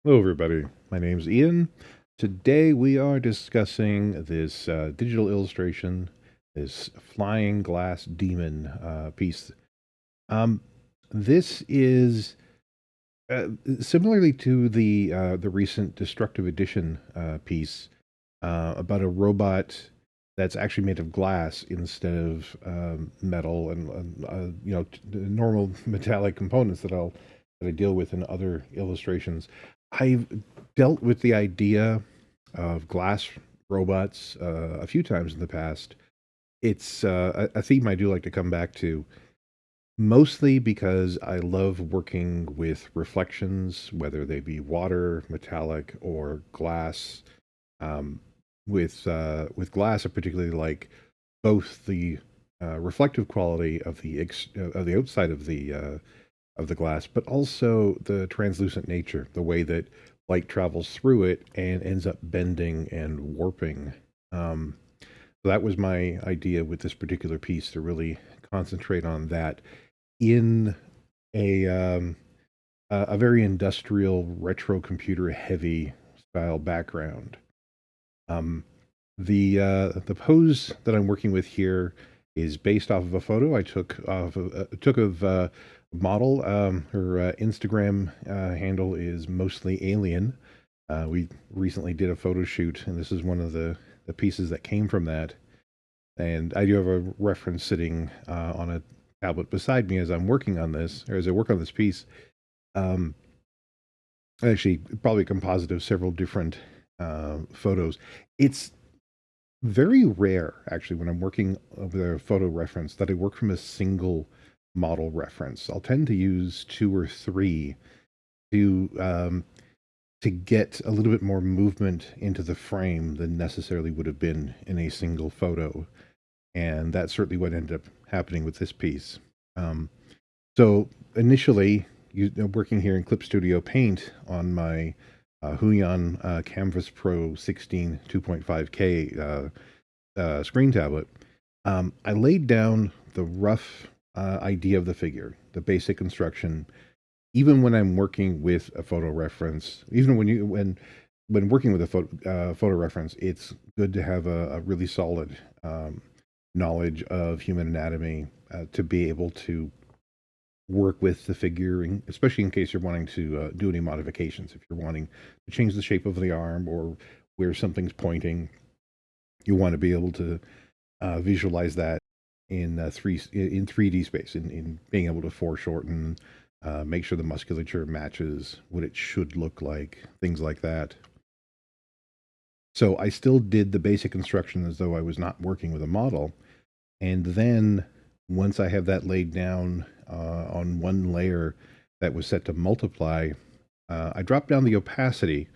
Hello, everybody. My name's Ian. Today we are discussing this digital illustration, this flying glass demon piece. Um, this is similarly to the recent Destructive Edition piece about a robot that's actually made of glass instead of metal and normal metallic components that I deal with in other illustrations. I've dealt with the idea of glass robots a few times in the past. It's a theme I do like to come back to, mostly because I love working with reflections, whether they be water, metallic, or glass. Um, with glass, I particularly like both the reflective quality of of the outside of the glass, but also the translucent nature, the way that light travels through it and ends up bending and warping. So that was my idea with this particular piece, to really concentrate on that in a a very industrial retro computer heavy style background. Um, the pose that I'm working with here is based off of a photo I took of a model. Her Instagram handle is mostly alien. We recently did a photo shoot, and this is one of the pieces that came from that. And I do have a reference sitting on a tablet beside me as I'm working on this, or as I work on this piece. Um, Actually, probably a composite of several different photos. It's very rare, actually, when I'm working with a photo reference, that I work from a single model reference. I'll tend to use two or three to to get a little bit more movement into the frame than necessarily would have been in a single photo. And that's certainly what ended up happening with this piece. Um, so initially, working here in Clip Studio Paint on my Huion Kamvas Pro 16 2.5K screen tablet, I laid down the rough idea of the figure, the basic construction. Even when I'm working with a photo reference, even when working with a photo reference, it's good to have a really solid knowledge of human anatomy to be able to work with the figure, especially in case you're wanting to do any modifications. If you're wanting to change the shape of the arm or where something's pointing, you want to be able to visualize that in 3D space, in being able to foreshorten, make sure the musculature matches what it should look like, things like that. So I still did the basic instruction as though I was not working with a model, and then once I have that laid down on one layer that was set to multiply, I drop down the opacity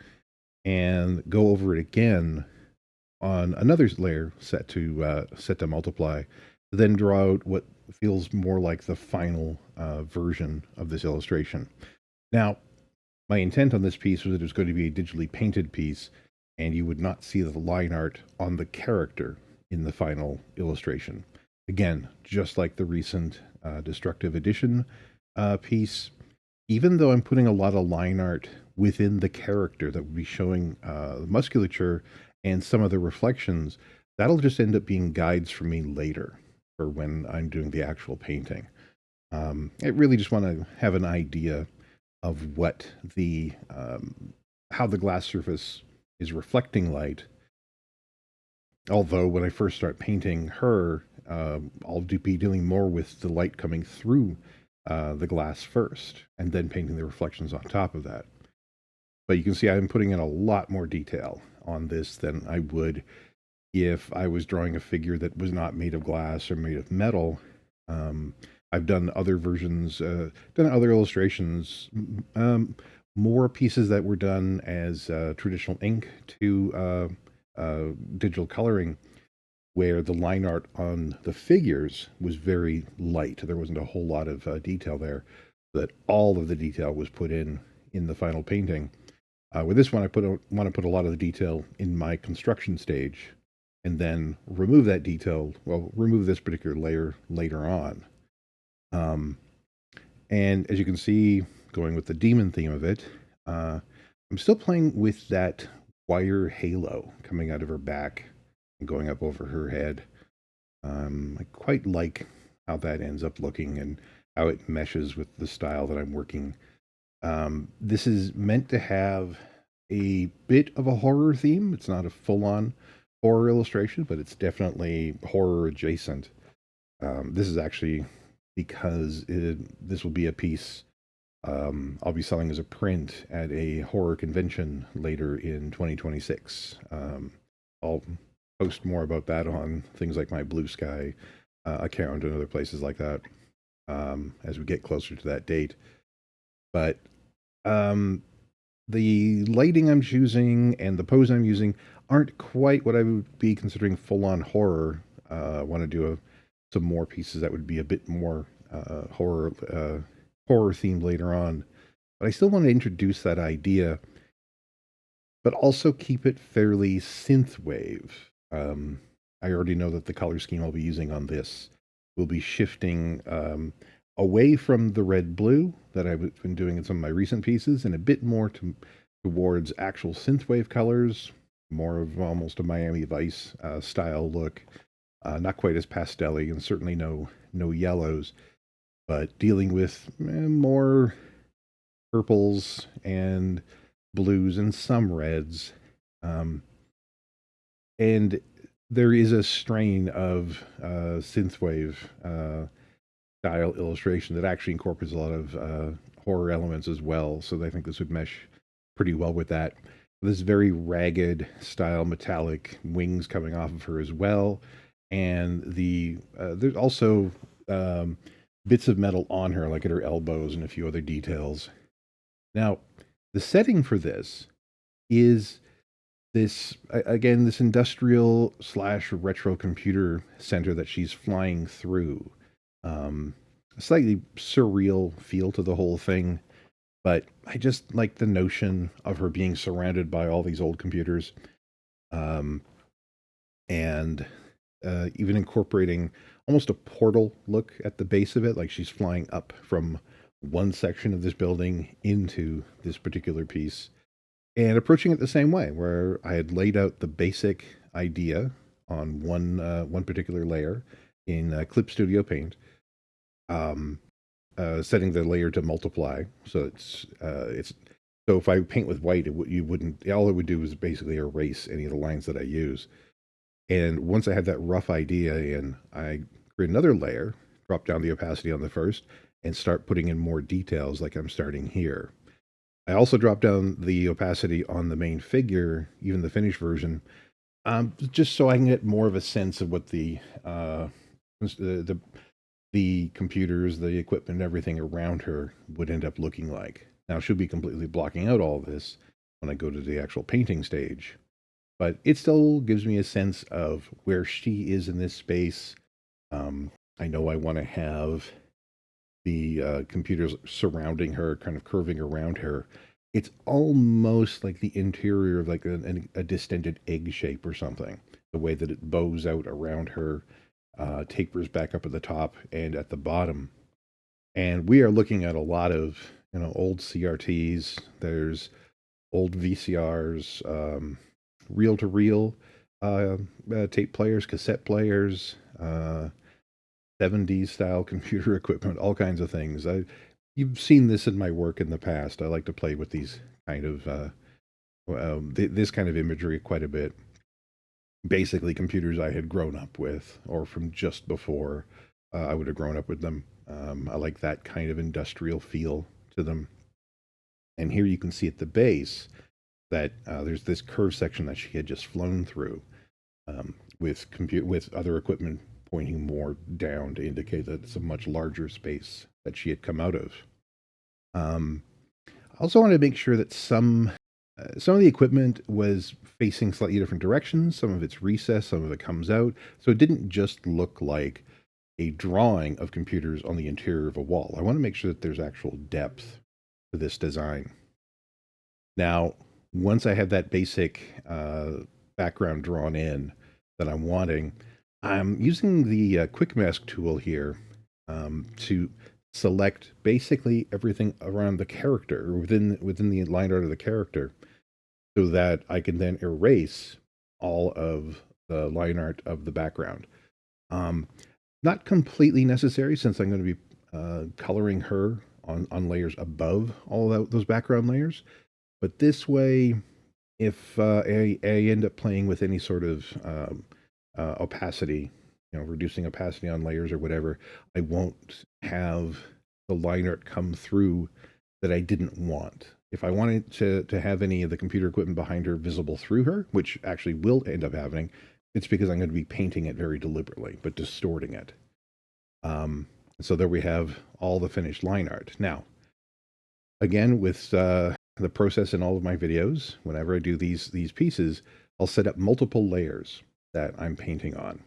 and go over it again on another layer set to multiply, then draw out what feels more like the final version of this illustration. Now, my intent on this piece was that it was going to be a digitally painted piece, and you would not see the line art on the character in the final illustration. Again, just like the recent Destructive Edition piece, even though I'm putting a lot of line art within the character that would be showing the musculature and some of the reflections, that'll just end up being guides for me later for when I'm doing the actual painting. I really just want to have an idea of what the how the glass surface is reflecting light. Although when I first start painting her, I'll be dealing more with the light coming through the glass first, and then painting the reflections on top of that. But you can see I'm putting in a lot more detail on this than I would if I was drawing a figure that was not made of glass or made of metal. Um, I've done other versions, done other illustrations, more pieces that were done as traditional ink to digital coloring, where the line art on the figures was very light. There wasn't a whole lot of detail there, that all of the detail was put in the final painting. With this one, want to put a lot of the detail in my construction stage, and then remove that detail. Well, remove this particular layer later on. Um, and as you can see, going with the demon theme of it, uh, I'm still playing with that wire halo coming out of her back and going up over her head. I quite like how that ends up looking and how it meshes with the style that I'm working. This is meant to have a bit of a horror theme. It's not a full on horror illustration, but it's definitely horror adjacent. This is actually because this will be a piece I'll be selling as a print at a horror convention later in 2026. I'll post more about that on things like my Blue Sky account and other places like that as we get closer to that date. But um, the lighting I'm choosing and the pose I'm using aren't quite what I would be considering full on horror. I want to do some more pieces that would be a bit more horror themed later on. But I still want to introduce that idea, but also keep it fairly synthwave. I already know that the color scheme I'll be using on this will be shifting away from the red blue that I've been doing in some of my recent pieces and a bit more towards actual synthwave colors, more of almost a Miami Vice style look. Not quite as pastel-y and certainly no yellows, but dealing with more purples and blues and some reds. Um, and there is a strain of synthwave style illustration that actually incorporates a lot of horror elements as well. So I think this would mesh pretty well with that. This very ragged style metallic wings coming off of her as well. And there's also bits of metal on her, like at her elbows and a few other details. Now, the setting for this is this industrial slash retro computer center that she's flying through. A slightly surreal feel to the whole thing, but I just like the notion of her being surrounded by all these old computers, um, and even incorporating almost a portal look at the base of it, like she's flying up from one section of this building into this particular piece and approaching it the same way, where I had laid out the basic idea on one particular layer in Clip Studio Paint, um, setting the layer to multiply. So it's so if I paint with white, you wouldn't. All it would do is basically erase any of the lines that I use. And once I had that rough idea in, I create another layer, drop down the opacity on the first, and start putting in more details, like I'm starting here. I also drop down the opacity on the main figure, even the finished version, just so I can get more of a sense of what the the computers, the equipment, everything around her would end up looking like. Now she'll be completely blocking out all this when I go to the actual painting stage, but it still gives me a sense of where she is in this space. I know I want to have the computers surrounding her, kind of curving around her. It's almost like the interior of like a distended egg shape or something. The way that it bows out around her, tapers back up at the top and at the bottom. And we are looking at a lot of old CRTs. There's old VCRs, reel to reel tape players, cassette players. 70s style computer equipment, all kinds of things. You've seen this in my work in the past. I like to play with these kind of this kind of imagery quite a bit. Basically, computers I had grown up with, or from just before I would have grown up with them. I like that kind of industrial feel to them. And here you can see at the base that there's this curved section that she had just flown through, with other equipment pointing more down to indicate that it's a much larger space that she had come out of. I also wanted to make sure that some of the equipment was facing slightly different directions. Some of it's recessed, some of it comes out, so it didn't just look like a drawing of computers on the interior of a wall. I want to make sure that there's actual depth to this design. Now, once I have that basic background drawn in that I'm wanting, I'm using the quick mask tool here to select basically everything around the character, within the line art of the character, so that I can then erase all of the line art of the background. Um, Not completely necessary since I'm going to be coloring her on layers above all those background layers. But this way, if I end up playing with any sort of opacity, reducing opacity on layers or whatever, I won't have the line art come through that I didn't want. If I wanted to have any of the computer equipment behind her visible through her, which actually will end up happening, it's because I'm going to be painting it very deliberately, but distorting it. Um, so there we have all the finished line art. Now, again, with the process in all of my videos, whenever I do these pieces, I'll set up multiple layers that I'm painting on.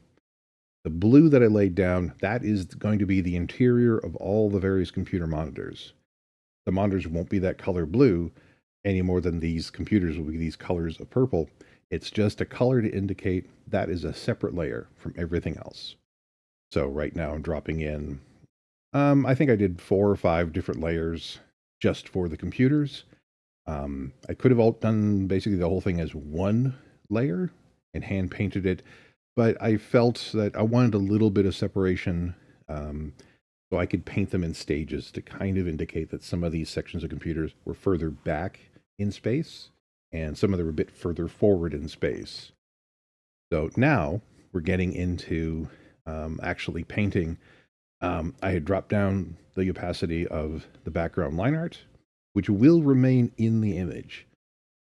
The blue that I laid down, that is going to be the interior of all the various computer monitors. The monitors won't be that color blue any more than these computers will be these colors of purple. It's just a color to indicate that is a separate layer from everything else. So right now I'm dropping in, I think I did 4 or 5 different layers just for the computers. I could have all done basically the whole thing as one layer and hand painted it, but I felt that I wanted a little bit of separation, so I could paint them in stages to kind of indicate that some of these sections of computers were further back in space and some of them were a bit further forward in space. So now we're getting into actually painting. I had dropped down the opacity of the background line art, which will remain in the image.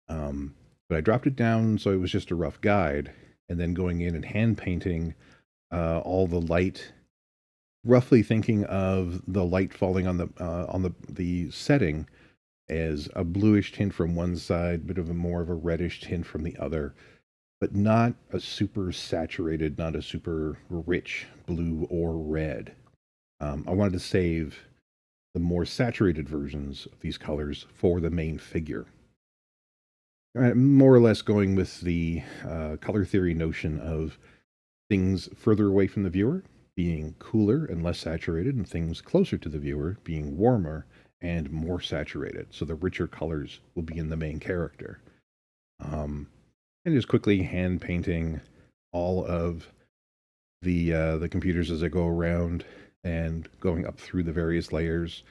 But I dropped it down so it was just a rough guide, and then going in and hand painting all the light, roughly thinking of the light falling on the setting as a bluish tint from one side, bit of a more of a reddish tint from the other, but not a super saturated, not a super rich blue or red. I wanted to save the more saturated versions of these colors for the main figure. More or less going with the color theory notion of things further away from the viewer being cooler and less saturated, and things closer to the viewer being warmer and more saturated. So the richer colors will be in the main character. And just quickly hand painting all of the computers as I go around and going up through the various layers.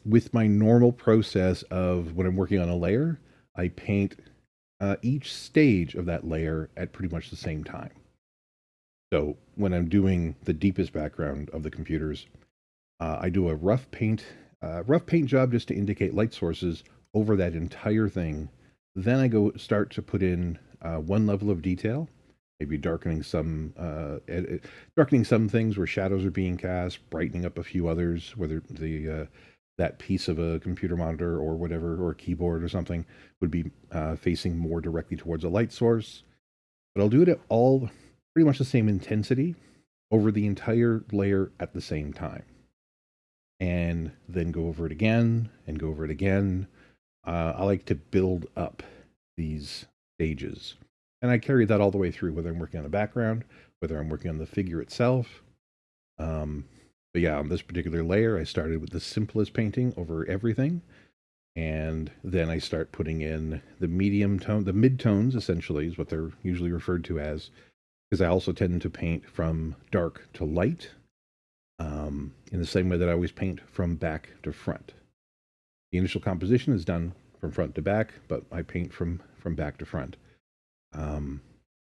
With my normal process of when I'm working on a layer, I paint each stage of that layer at pretty much the same time. So when I'm doing the deepest background of the computers, I do a rough paint job just to indicate light sources over that entire thing. Then I go start to put in one level of detail, maybe darkening some things where shadows are being cast, brightening up a few others, whether the that piece of a computer monitor or whatever, or a keyboard or something, would be facing more directly towards a light source. But I'll do it at all pretty much the same intensity over the entire layer at the same time. And then go over it again and go over it again. I like to build up these stages. And I carry that all the way through, whether I'm working on a background, whether I'm working on the figure itself. But yeah, on this particular layer, I started with the simplest painting over everything. And then I start putting in the medium tone, the mid-tones, essentially, is what they're usually referred to as, because I also tend to paint from dark to light, in the same way that I always paint from back to front. The initial composition is done from front to back, but I paint from back to front. Then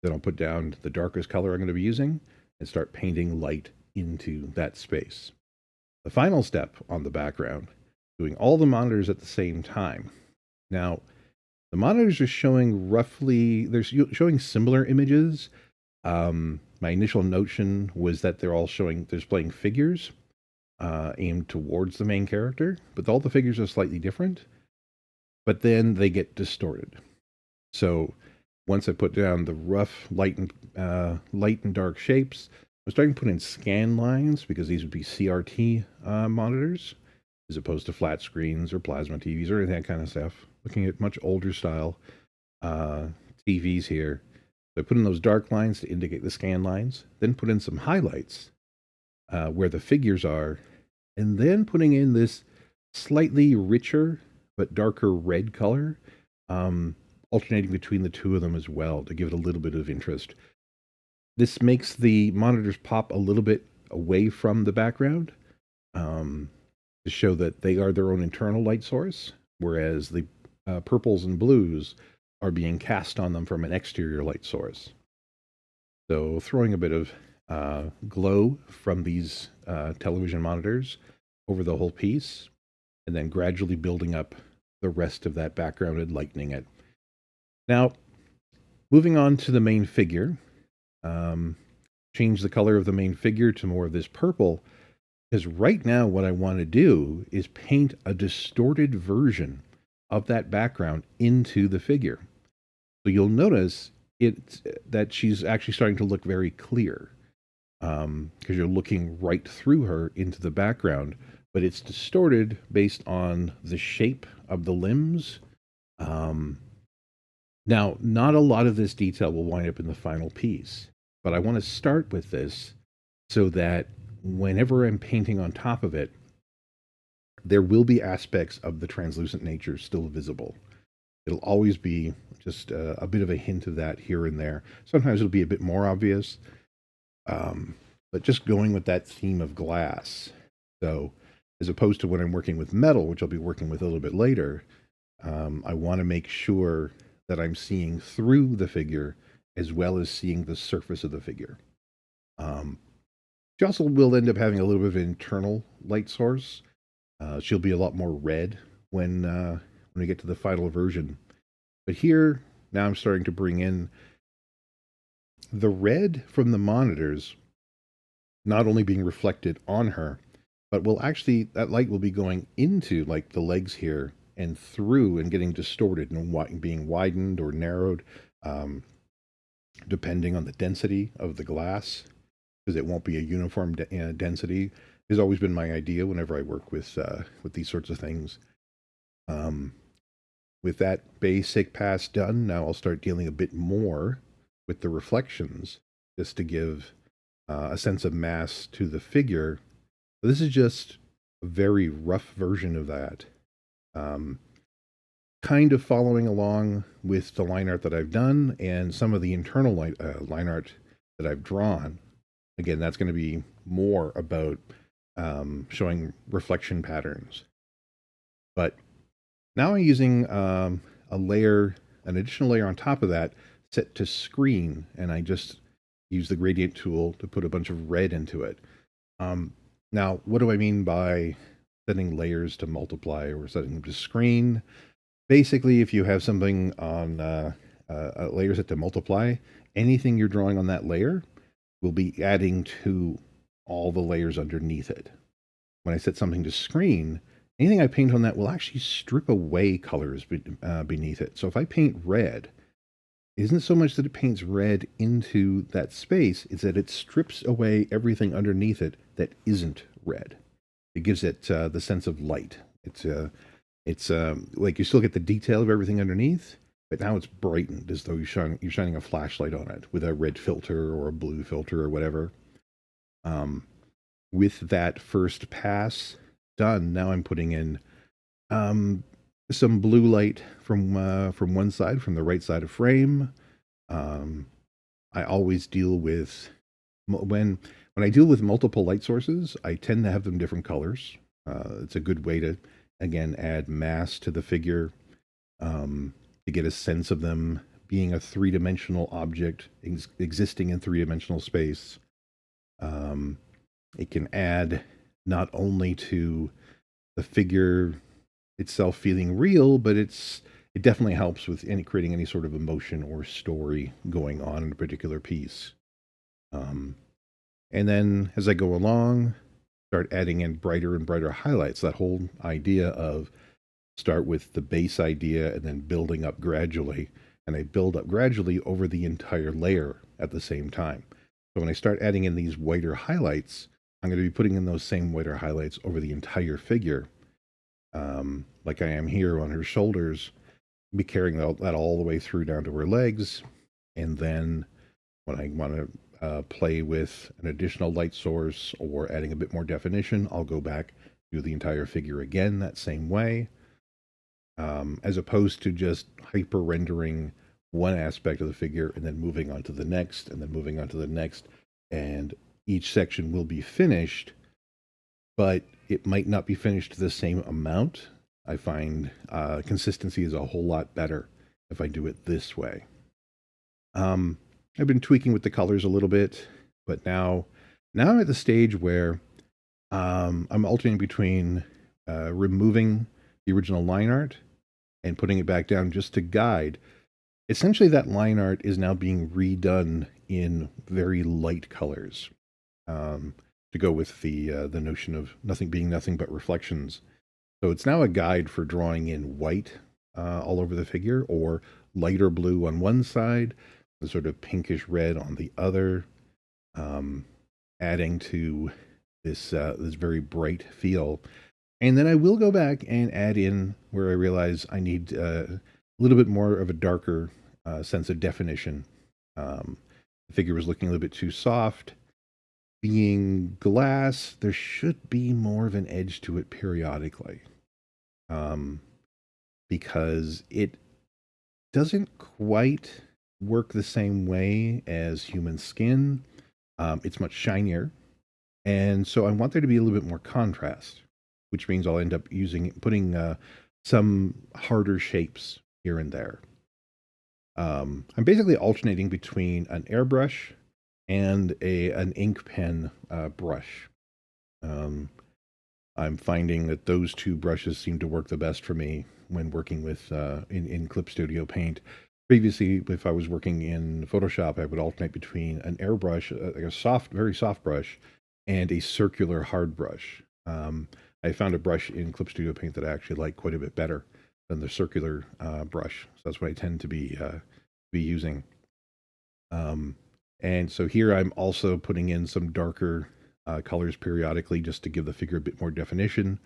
I'll put down the darkest color I'm going to be using and start painting light into that space. The final step on the background, doing all the monitors at the same time. Now, the monitors are showing they're showing similar images. My initial notion was that they're displaying figures aimed towards the main character, but all the figures are slightly different. But then they get distorted. So once I put down the rough light and dark shapes, I'm starting to put in scan lines, because these would be CRT monitors as opposed to flat screens or plasma TVs or anything that kind of stuff. Looking at much older style TVs here. So I put in those dark lines to indicate the scan lines, then put in some highlights where the figures are, and then putting in this slightly richer but darker red color um, alternating between the two of them as well to give it a little bit of interest. This makes the monitors pop a little bit away from the background, um, to show that they are their own internal light source, whereas the purples and blues are being cast on them from an exterior light source. So throwing a bit of glow from these television monitors over the whole piece, and then gradually building up the rest of that background and lightening it. Now, moving on to the main figure, um, change the color of the main figure to more of this purple, because right now what I want to do is paint a distorted version of that background into the figure. So you'll notice that she's actually starting to look very clear, because you're looking right through her into the background, but it's distorted based on the shape of the limbs. Um, Now, not a lot of this detail will wind up in the final piece, but I want to start with this so that whenever I'm painting on top of it, there will be aspects of the translucent nature still visible. It'll always be just a bit of a hint of that here and there. Sometimes it'll be a bit more obvious, um, but just going with that theme of glass. So, as opposed to when I'm working with metal, which I'll be working with a little bit later, I want to make sure that I'm seeing through the figure as well as seeing the surface of the figure. Um, she also will end up having a little bit of an internal light source. She'll be a lot more red when we get to the final version. But here, now I'm starting to bring in the red from the monitors, not only being reflected on her, but will actually, that light will be going into like the legs here and through and getting distorted and being widened or narrowed, um, depending on the density of the glass, because it won't be a uniform density. Has always been my idea whenever I work with these sorts of things. Um, with that basic pass done, now I'll start dealing a bit more with the reflections, just to give a sense of mass to the figure. But this is just a very rough version of that. Um, Kind of following along with the line art that I've done and some of the internal line art that I've drawn. Again, that's going to be more about showing reflection patterns. But now I'm using a layer, an additional layer on top of that set to screen, and I just use the gradient tool to put a bunch of red into it. Um, Now, what do I mean by setting layers to multiply or setting them to screen? Basically, if you have something on a layer set to multiply, anything you're drawing on that layer will be adding to all the layers underneath it. When I set something to screen, anything I paint on that will actually strip away colors beneath it. So if I paint red, it isn't so much that it paints red into that space, it's that it strips away everything underneath it that isn't red. It gives it the sense of light. It's like you still get the detail of everything underneath, but now it's brightened as though you're shining a flashlight on it with a red filter or a blue filter or whatever. Um, with that first pass done, now I'm putting in um, some blue light from one side, from the right side of frame. Um, I always deal with when I deal with multiple light sources, I tend to have them different colors. It's a good way to again add mass to the figure, to get a sense of them being a three-dimensional object existing in three-dimensional space. Um, it can add not only to the figure itself feeling real, but it definitely helps with creating any sort of emotion or story going on in a particular piece. Um, and then as I go along, start adding in brighter and brighter highlights. That whole idea of start with the base idea and then building up gradually. And I build up gradually over the entire layer at the same time. So when I start adding in these whiter highlights, I'm going to be putting in those same whiter highlights over the entire figure, like I am here on her shoulders, be carrying that all the way through down to her legs. And then when I want to play with an additional light source or adding a bit more definition, I'll go back, do the entire figure again that same way. as opposed to just hyper rendering one aspect of the figure and then moving on to the next and then moving on to the next. And each section will be finished, but it might not be finished the same amount. I find consistency is a whole lot better if I do it this way. I've been tweaking with the colors a little bit, but now I'm at the stage where I'm alternating between removing the original line art and putting it back down just to guide. Essentially, that line art is now being redone in very light colors to go with the notion of nothing being nothing but reflections. So it's now a guide for drawing in white all over the figure, or lighter blue on one side, the sort of pinkish red on the other, um, adding to this very bright feel. And then I will go back and add in where I realize I need a little bit more of a darker sense of definition. The figure was looking a little bit too soft. Being glass, there should be more of an edge to it periodically, um, because it doesn't quite work the same way as human skin. It's much shinier, and so I want there to be a little bit more contrast, which means I'll end up putting some harder shapes here and there. I'm basically alternating between an airbrush and an ink pen brush. Um, I'm finding that those two brushes seem to work the best for me when working with in Clip Studio Paint. Previously, if I was working in Photoshop, I would alternate between an airbrush, like a soft, very soft brush, and a circular hard brush. I found a brush in Clip Studio Paint that I actually like quite a bit better than the circular brush. So that's what I tend to be using. Um, and so here I'm also putting in some darker colors periodically just to give the figure a bit more definition,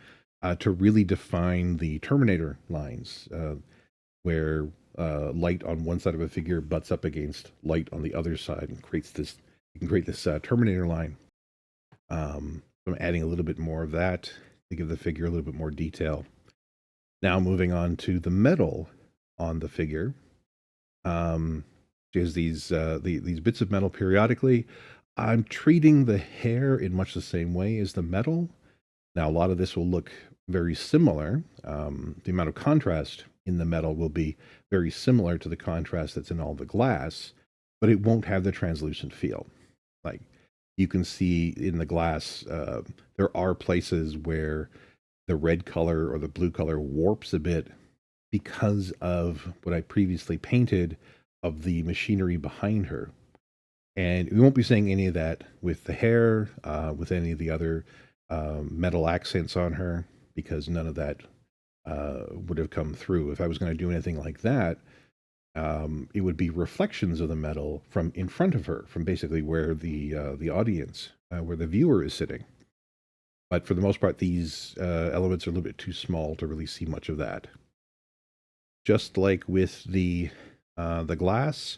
to really define the Terminator lines, where light on one side of a figure butts up against light on the other side and creates this. You can create this Terminator line. So I'm adding a little bit more of that to give the figure a little bit more detail. Now moving on to the metal on the figure. She has these bits of metal periodically. I'm treating the hair in much the same way as the metal. Now, a lot of this will look very similar. The amount of contrast in the metal will be very similar to the contrast that's in all the glass, but it won't have the translucent feel. Like you can see in the glass, there are places where the red color or the blue color warps a bit because of what I previously painted of the machinery behind her. And we won't be saying any of that with the hair, with any of the other metal accents on her, because none of that would have come through. If I was going to do anything like that, it would be reflections of the metal from in front of her, from basically where the audience, where the viewer is sitting. But for the most part, these elements are a little bit too small to really see much of that. Just like with the glass,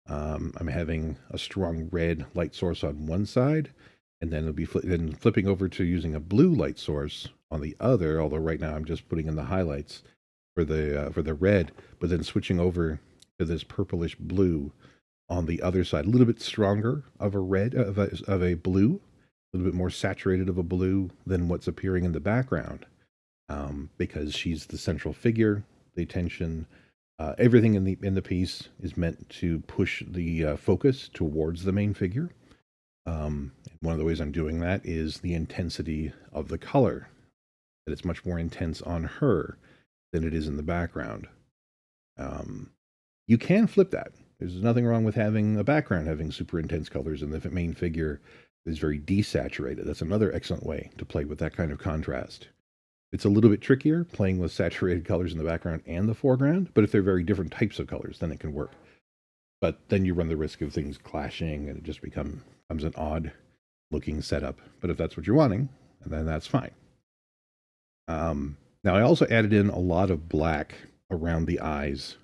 I'm having a strong red light source on one side, and then it'll be then flipping over to using a blue light source on the other. Although right now I'm just putting in the highlights for the red, but then switching over to this purplish blue on the other side, a little bit stronger of a red of a blue, a little bit more saturated of a blue than what's appearing in the background, because she's the central figure. The attention, everything in the piece is meant to push the focus towards the main figure. One of the ways I'm doing that is the intensity of the color. That it's much more intense on her than it is in the background. You can flip that. There's nothing wrong with having a background having super intense colors and the main figure is very desaturated. That's another excellent way to play with that kind of contrast. It's a little bit trickier playing with saturated colors in the background and the foreground, but if they're very different types of colors, then it can work. But then you run the risk of things clashing and it just becomes an odd looking setup. But if that's what you're wanting, then that's fine. Now I also added in a lot of black around the eyes.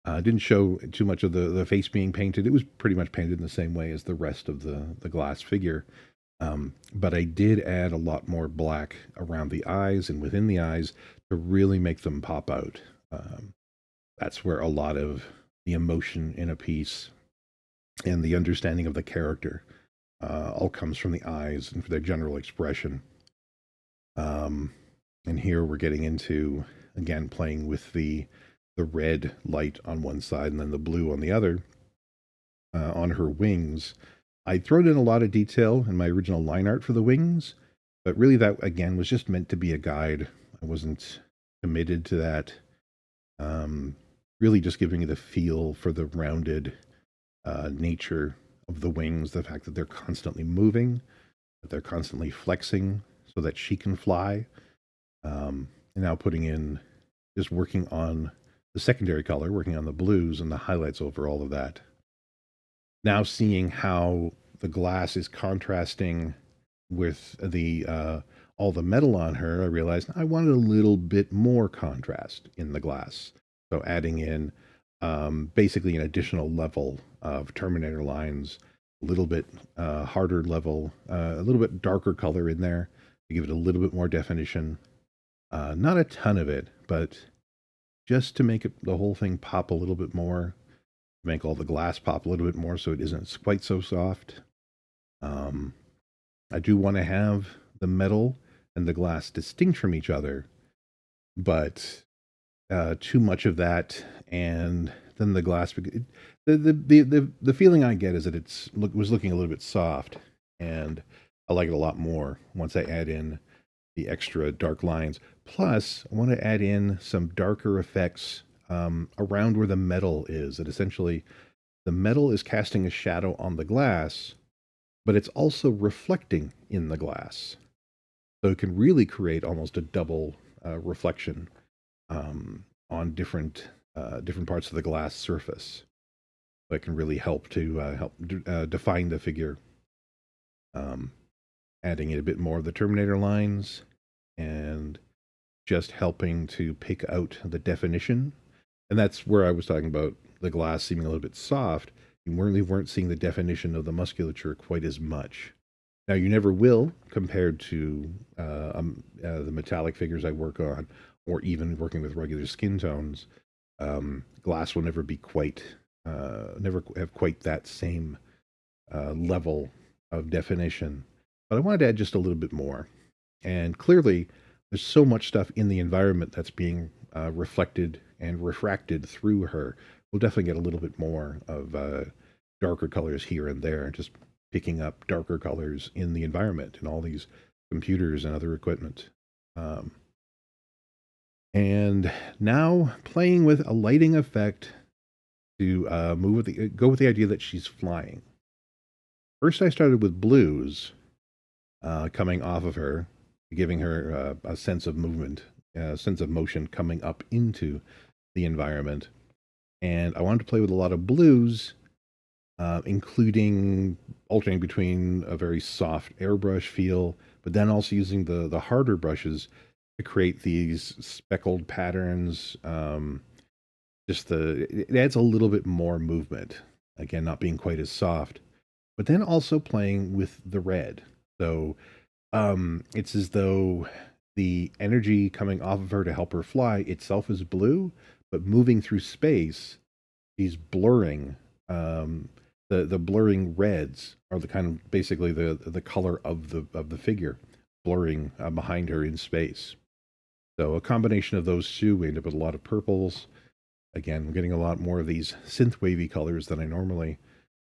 Didn't show too much of the face being painted. It was pretty much painted in the same way as the rest of the glass figure. But I did add a lot more black around the eyes and within the eyes to really make them pop out. Um, that's where a lot of the emotion in a piece and the understanding of the character all comes from the eyes and their general expression. Um, and here we're getting into again playing with the red light on one side and then the blue on the other on her wings. I'd thrown in a lot of detail in my original line art for the wings, but really that again was just meant to be a guide. I wasn't committed to that. Um, really, just giving you the feel for the rounded nature of the wings, the fact that they're constantly moving, that they're constantly flexing so that she can fly. And now putting in, just working on the secondary color, working on the blues and the highlights over all of that. Now seeing how the glass is contrasting with the all the metal on her, I realized I wanted a little bit more contrast in the glass. So adding in basically an additional level of Terminator lines, a little bit harder level, a little bit darker color in there to give it a little bit more definition. Not a ton of it, but just to make it, the whole thing pop a little bit more, make all the glass pop a little bit more so it isn't quite so soft. Um, I do want to have the metal and the glass distinct from each other, but too much of that, and then the glass. The feeling I get is that was looking a little bit soft, and I like it a lot more once I add in the extra dark lines. Plus, I want to add in some darker effects around where the metal is. That essentially the metal is casting a shadow on the glass, but it's also reflecting in the glass. So it can really create almost a double reflection on different parts of the glass surface. So it can really help to define the figure. Um, Adding in a bit more of the Terminator lines and just helping to pick out the definition. And that's where I was talking about the glass seeming a little bit soft. You really weren't seeing the definition of the musculature quite as much. Now, you never will compared to the metallic figures I work on, or even working with regular skin tones. Glass will never be quite, never have quite that same level of definition. But I wanted to add just a little bit more. And clearly, there's so much stuff in the environment that's being reflected and refracted through her. We'll definitely get a little bit more of darker colors here and there, just picking up darker colors in the environment and all these computers and other equipment. Um, and now playing with a lighting effect to go with the idea that she's flying. First, I started with blues coming off of her, giving her a sense of movement, a sense of motion coming up into the environment. And I wanted to play with a lot of blues, including alternating between a very soft airbrush feel, but then also using the harder brushes to create these speckled patterns. It adds a little bit more movement. Again, not being quite as soft, but then also playing with the red. So it's as though the energy coming off of her to help her fly itself is blue, but moving through space, she's blurring. The blurring reds are the kind of basically the color of the figure, blurring behind her in space. So a combination of those two, we end up with a lot of purples. Again, we're getting a lot more of these synth wavy colors than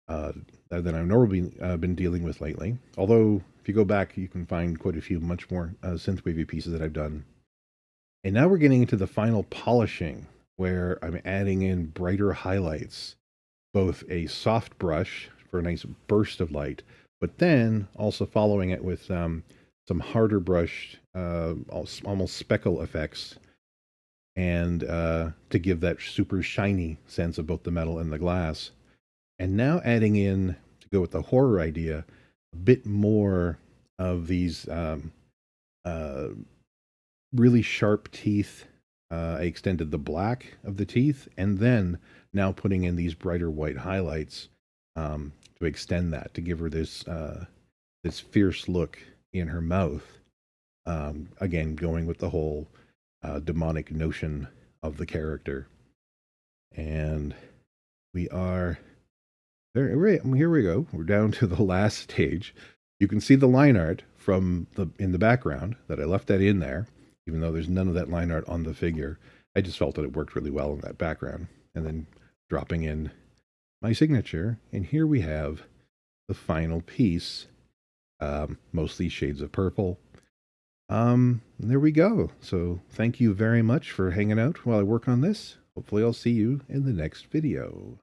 uh, I've normally been dealing with lately. Although, if you go back, you can find quite a few much more synth wavy pieces that I've done. And now we're getting into the final polishing, where I'm adding in brighter highlights, both a soft brush for a nice burst of light, but then also following it with some harder brushed, almost speckle effects, and to give that super shiny sense of both the metal and the glass. And now adding in, to go with the horror idea, a bit more of these uh, really sharp teeth. I extended the black of the teeth, and then now putting in these brighter white highlights to extend that, to give her this this fierce look in her mouth. Again, going with the whole demonic notion of the character. And we are there. Right, here we go. We're down to the last stage. You can see the line art from in the background that I left that in there, even though there's none of that line art on the figure. I just felt that it worked really well in that background. And then dropping in my signature, and here we have the final piece, mostly shades of purple. There we go. So thank you very much for hanging out while I work on this. Hopefully I'll see you in the next video.